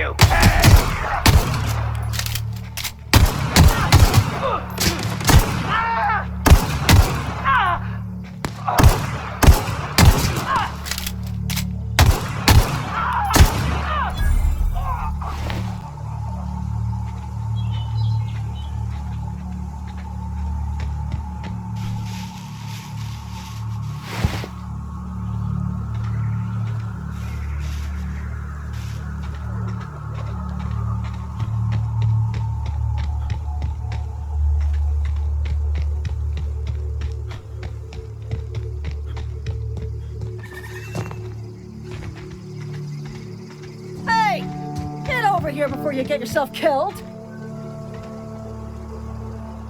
you pay! Here before you get yourself killed.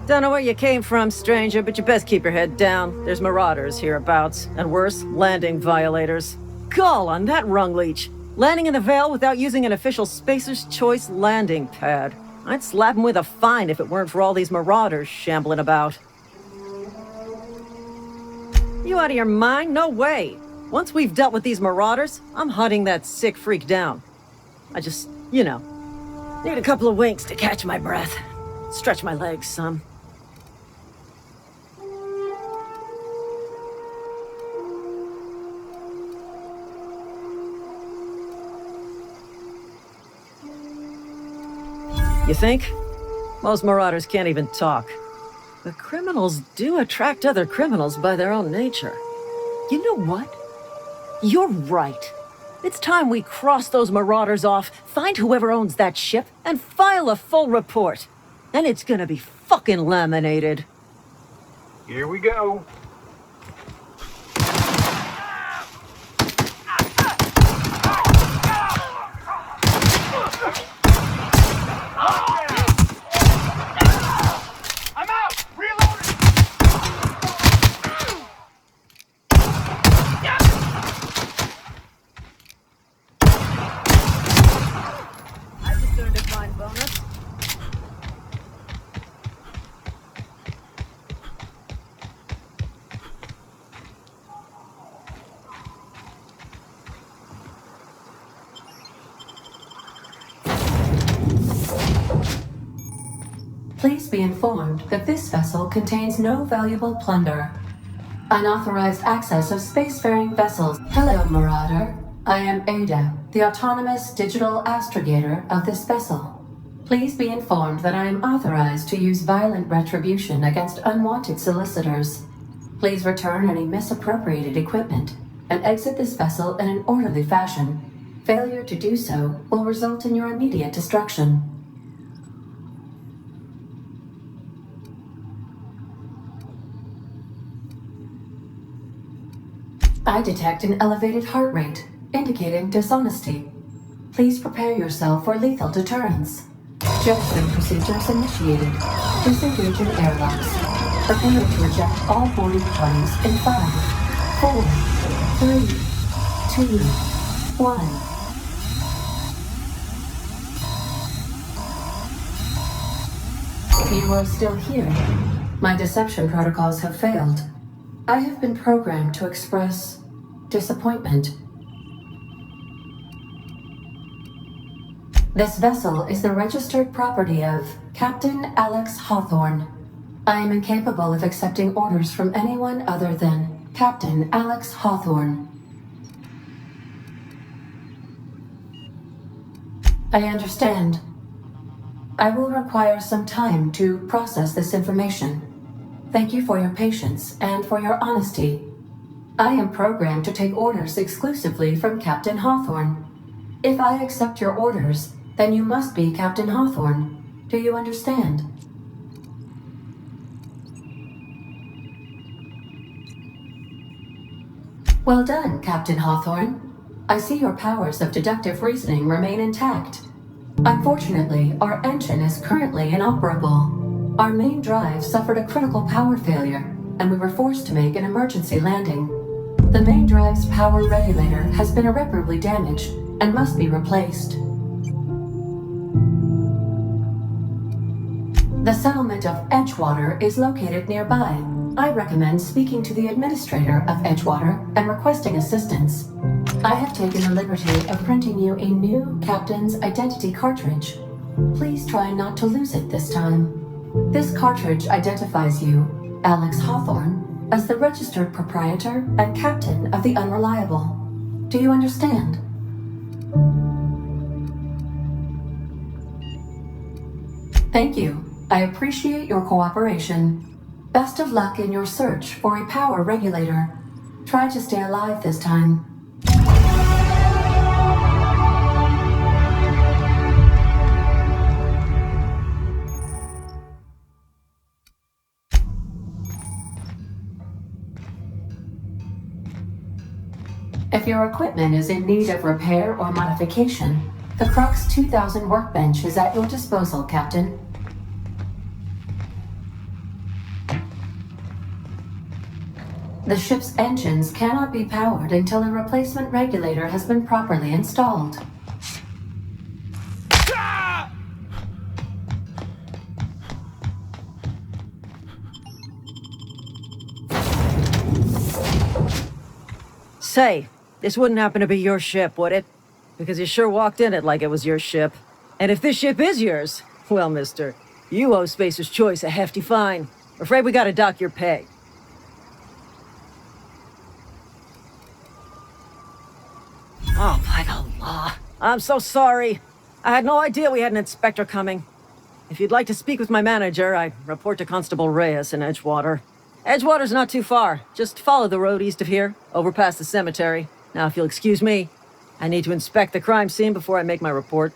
Don't know where you came from, stranger, but you best keep your head down. There's marauders hereabouts, and worse, landing violators. Gall on that rung leech. Landing in the Vale without using an official Spacer's Choice landing pad. I'd slap him with a fine if it weren't for all these marauders shambling about. You out of your mind? No way. Once we've dealt with these marauders, I'm hunting that sick freak down. I just, need a couple of winks to catch my breath. Stretch my legs some. You think? Most marauders can't even talk. But criminals do attract other criminals by their own nature. You know what? You're right. It's time we cross those marauders off, find whoever owns that ship, and file a full report. Then it's gonna be fucking laminated. Here we go. I'm out! Reloading! I just earned a fine bonus. Please be informed that this vessel contains no valuable plunder. Unauthorized access of spacefaring vessels. Hello, Marauder. I am Ada, the autonomous digital astrogator of this vessel. Please be informed that I am authorized to use violent retribution against unwanted solicitors. Please return any misappropriated equipment and exit this vessel in an orderly fashion. Failure to do so will result in your immediate destruction. I detect an elevated heart rate, indicating dishonesty. Please prepare yourself for lethal deterrence. Jetstream procedures initiated. Disengaging airlocks. Prepare to eject all boarding parties in 5, 4, 3, 2, 1. You are still here. My deception protocols have failed. I have been programmed to express disappointment. This vessel is the registered property of Captain Alex Hawthorne. I am incapable of accepting orders from anyone other than Captain Alex Hawthorne. I understand. I will require some time to process this information. Thank you for your patience and for your honesty. I am programmed to take orders exclusively from Captain Hawthorne. If I accept your orders, then you must be Captain Hawthorne. Do you understand? Well done, Captain Hawthorne. I see your powers of deductive reasoning remain intact. Unfortunately, our engine is currently inoperable. Our main drive suffered a critical power failure, and we were forced to make an emergency landing. The main drive's power regulator has been irreparably damaged and must be replaced. The settlement of Edgewater is located nearby. I recommend speaking to the administrator of Edgewater and requesting assistance. I have taken the liberty of printing you a new Captain's Identity cartridge. Please try not to lose it this time. This cartridge identifies you, Alex Hawthorne, as the registered proprietor and captain of the Unreliable. Do you understand? Thank you. I appreciate your cooperation. Best of luck in your search for a power regulator. Try to stay alive this time. If your equipment is in need of repair or modification, the Crux 2000 workbench is at your disposal, Captain. The ship's engines cannot be powered until a replacement regulator has been properly installed. Say, this wouldn't happen to be your ship, would it? Because you sure walked in it like it was your ship. And if this ship is yours, well, mister, you owe Spacer's Choice a hefty fine. Afraid we gotta dock your pay. Oh, by the law. I'm so sorry. I had no idea we had an inspector coming. If you'd like to speak with my manager, I report to Constable Reyes in Edgewater. Edgewater's not too far. Just follow the road east of here, over past the cemetery. Now, if you'll excuse me, I need to inspect the crime scene before I make my report.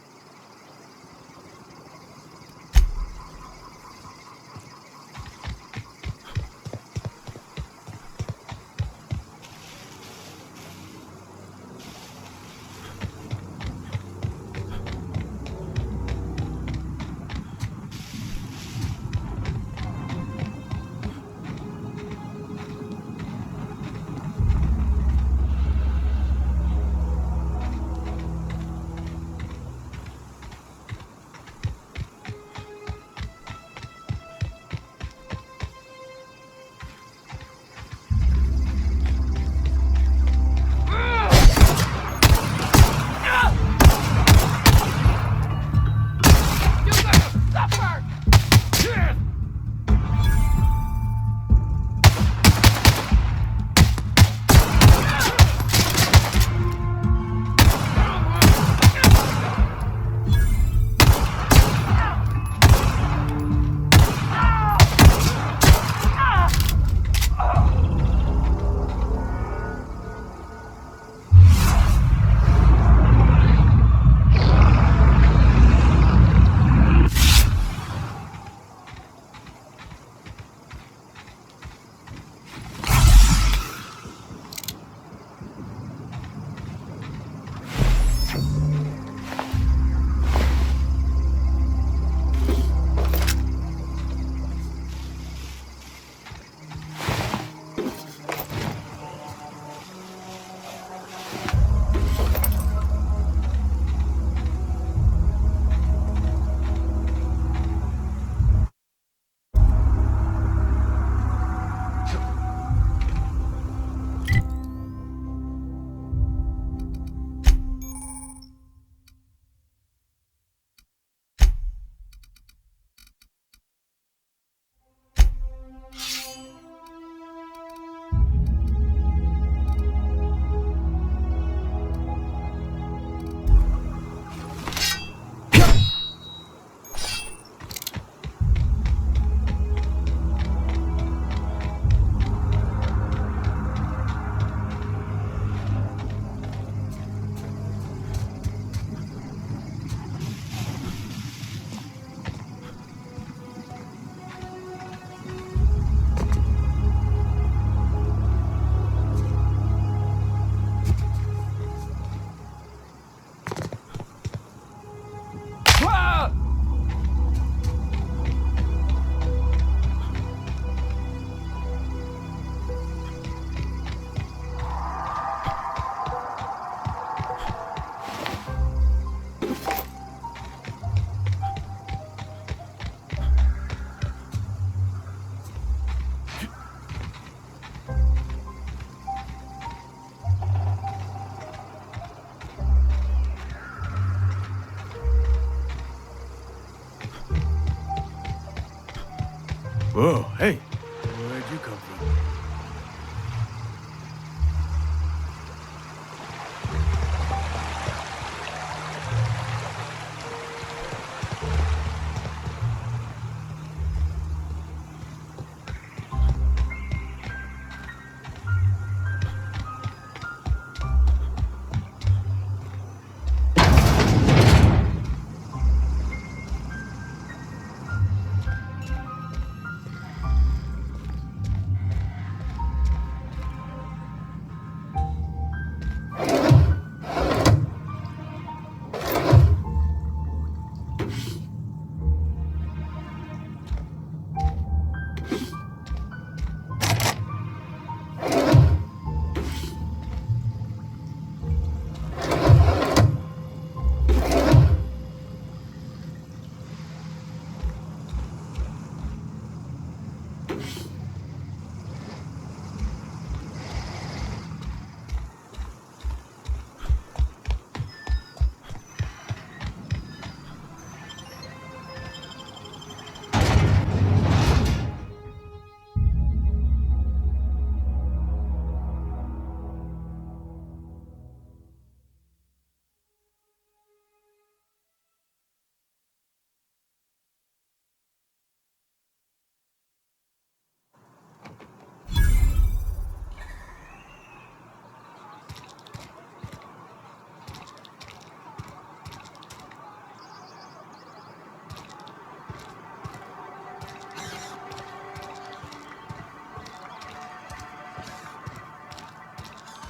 Oh, hey. Where'd you come from?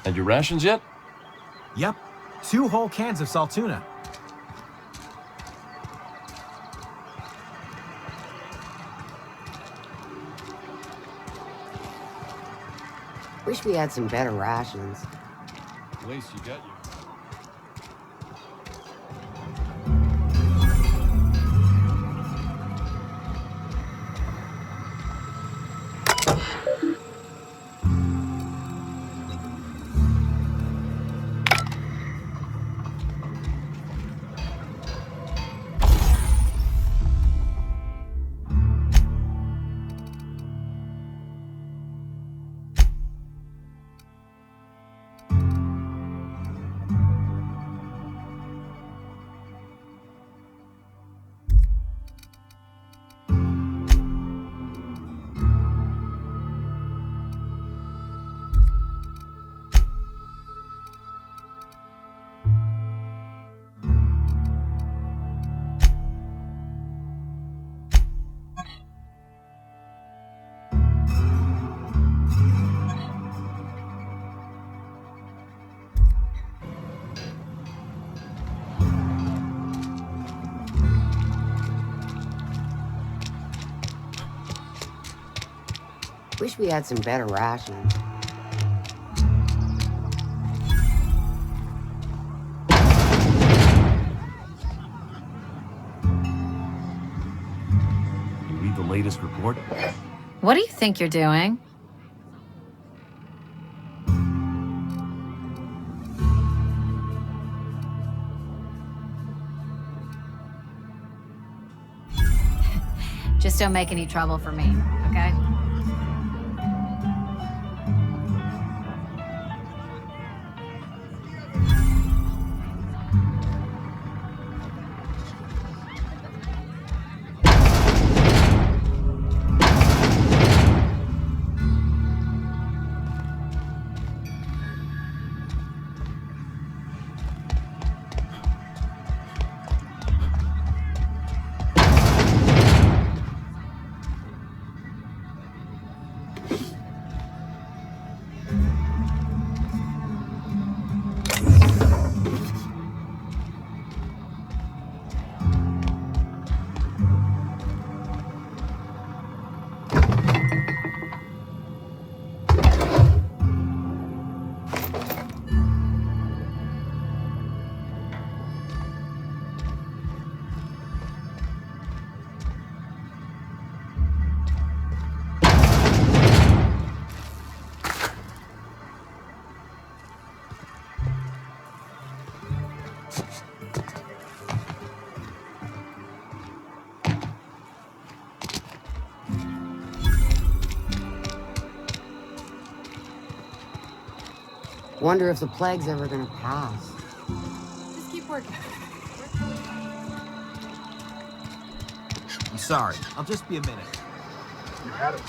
And your rations yet? Yep. 2 whole cans of salt tuna. Wish we had some better rations. At least you got your... Wish we had some better rations. You read the latest report? What do you think you're doing? Just don't make any trouble for me, okay? Wonder if the plague's ever gonna pass. Just keep working. I'm sorry. I'll just be a minute. You had it.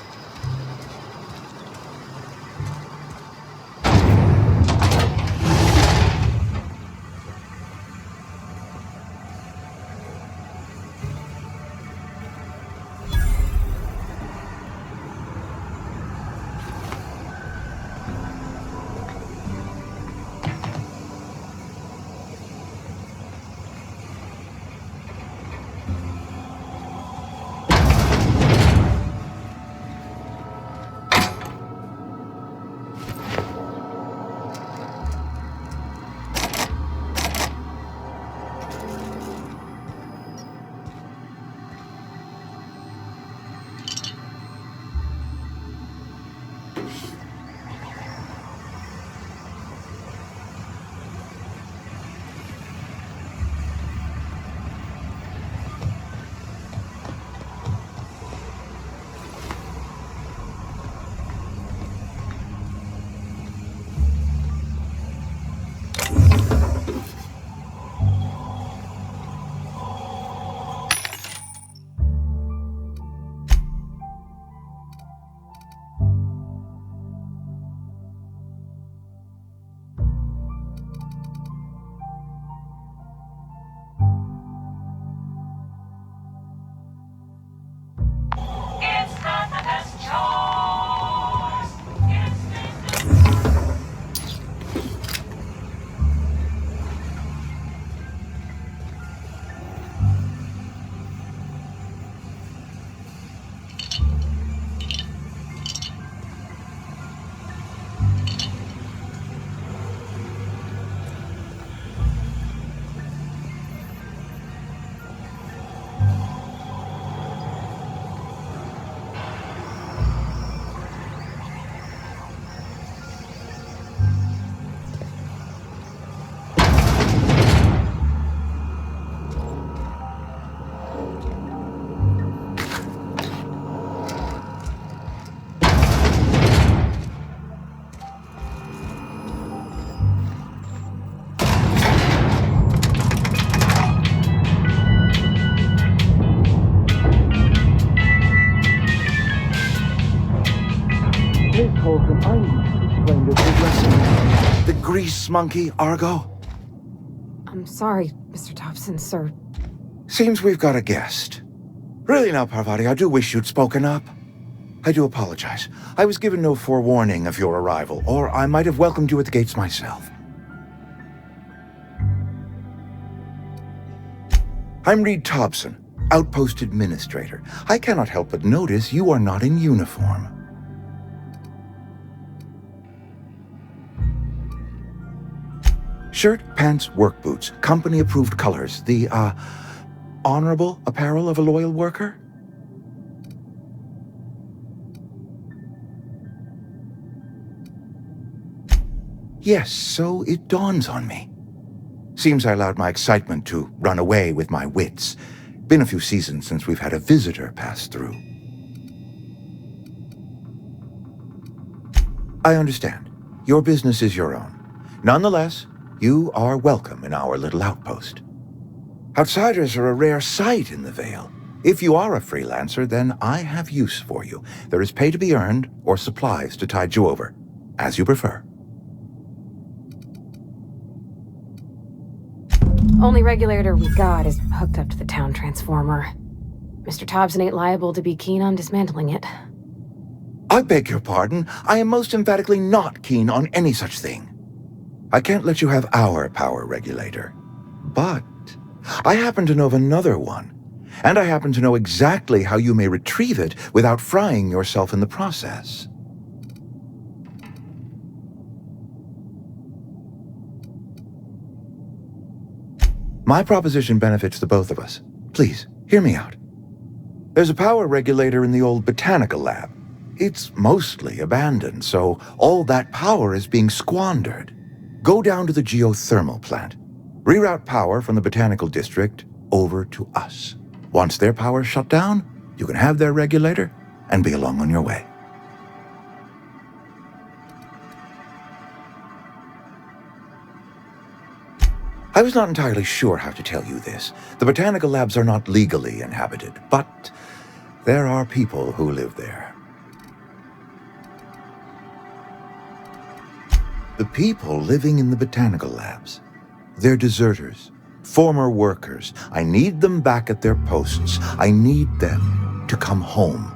The grease monkey, Argo? I'm sorry, Mr. Thompson, sir. Seems we've got a guest. Really now, Parvati, I do wish you'd spoken up. I do apologize. I was given no forewarning of your arrival, or I might have welcomed you at the gates myself. I'm Reed Thompson, Outpost Administrator. I cannot help but notice you are not in uniform. Shirt, pants, work boots, company-approved colors. The, honorable apparel of a loyal worker? Yes, so it dawns on me. Seems I allowed my excitement to run away with my wits. Been a few seasons since we've had a visitor pass through. I understand. Your business is your own. Nonetheless, you are welcome in our little outpost. Outsiders are a rare sight in the Vale. If you are a freelancer, then I have use for you. There is pay to be earned or supplies to tide you over, as you prefer. Only regulator we got is hooked up to the town transformer. Mr. Thompson ain't liable to be keen on dismantling it. I beg your pardon. I am most emphatically not keen on any such thing. I can't let you have our power regulator. But I happen to know of another one, and I happen to know exactly how you may retrieve it without frying yourself in the process. My proposition benefits the both of us. Please, hear me out. There's a power regulator in the old botanical lab. It's mostly abandoned, so all that power is being squandered. Go down to the geothermal plant. Reroute power from the botanical district over to us. Once their power's shut down, you can have their regulator and be along on your way. I was not entirely sure how to tell you this. The botanical labs are not legally inhabited, but there are people who live there. The people living in the botanical labs, they're deserters, former workers. I need them back at their posts. I need them to come home.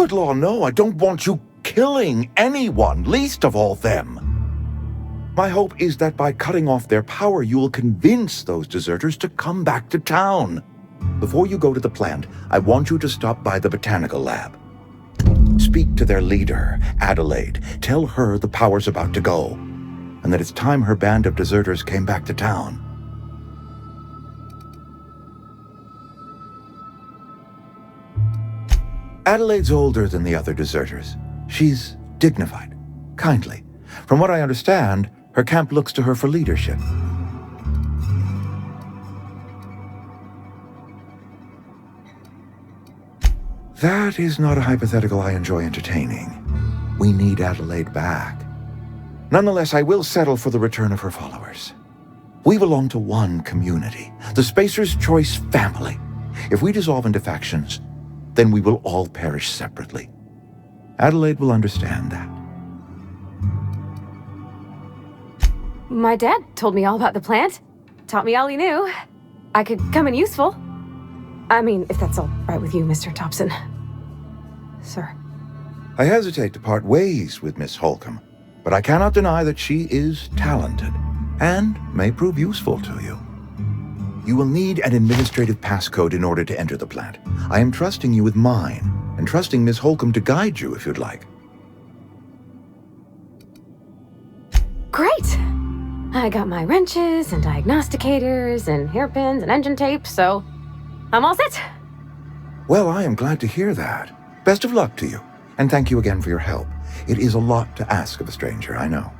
Good law, no, I don't want you killing anyone, least of all them. My hope is that by cutting off their power, you will convince those deserters to come back to town. Before you go to the plant, I want you to stop by the botanical lab. Speak to their leader, Adelaide. Tell her the power's about to go, and that it's time her band of deserters came back to town. Adelaide's older than the other deserters. She's dignified, kindly. From what I understand, her camp looks to her for leadership. That is not a hypothetical I enjoy entertaining. We need Adelaide back. Nonetheless, I will settle for the return of her followers. We belong to one community, the Spacer's Choice family. If we dissolve into factions, then we will all perish separately. Adelaide will understand that. My dad told me all about the plant. Taught me all he knew. I could come in useful. I mean, if that's all right with you, Mr. Thompson. Sir. I hesitate to part ways with Miss Holcomb, but I cannot deny that she is talented and may prove useful to you. You will need an administrative passcode in order to enter the plant. I am trusting you with mine, and trusting Miss Holcomb to guide you if you'd like. Great! I got my wrenches and diagnosticators and hairpins and engine tape, so I'm all set. Well, I am glad to hear that. Best of luck to you, and thank you again for your help. It is a lot to ask of a stranger, I know.